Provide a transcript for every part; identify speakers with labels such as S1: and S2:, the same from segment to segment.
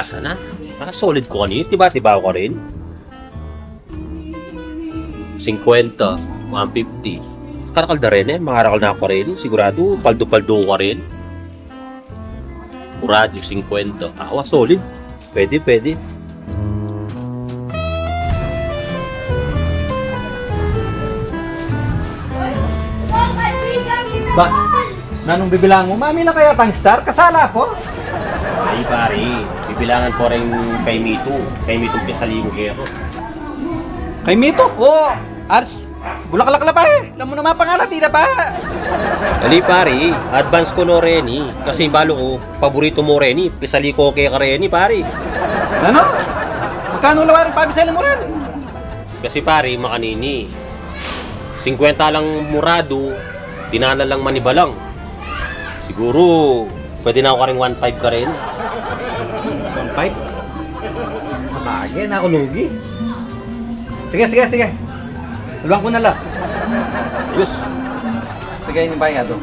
S1: asa na? Solid ko kanina. Tiba-tiba ako rin. 50, 150. Karakal na rin eh. Makarakal na ako rin. Sigurado, paldo-paldo ka rin. Murado, 50. Awa, solid. Pwede.
S2: Ba? Nanong bibilang mo? Mami lang kaya pang star? Kasala po?
S1: Ay pare, bibilangan ko rin kay Mito. Kay Mito Pisalimo Gero.
S2: Kay Mito? Oo. Ars, bulaklak pa eh. Alam mo naman pangalan, tida pa.
S1: Ali pare, advance ko no Reni. Kasi balo ko, paborito mo Reni. Pisali ko kay Reni pare.
S2: Ano? Magkano lawarin pabisali mo rin?
S1: Kasi pare, makanini. 50 lang murado, dinala lang manibalang. Siguro, pwede na ako rin 1.5 ka rin.
S2: 1.5? Mabagay na ako lugi. Sige. Saluhan ko na lang.
S1: Ayos.
S2: Sige, yung bayad o.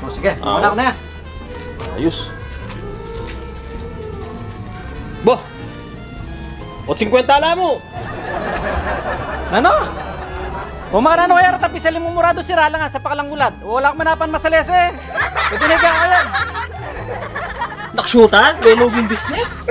S2: O sige, wala ko na.
S1: Ayos. Boh! O 50 ala mo!
S2: Ano? O mga nano kaya ratapi sa limumurado sira lang nga sa pakalanggulat. Wala akong manapan masalese. Ito na kaya.
S1: Naksyutan? May login business?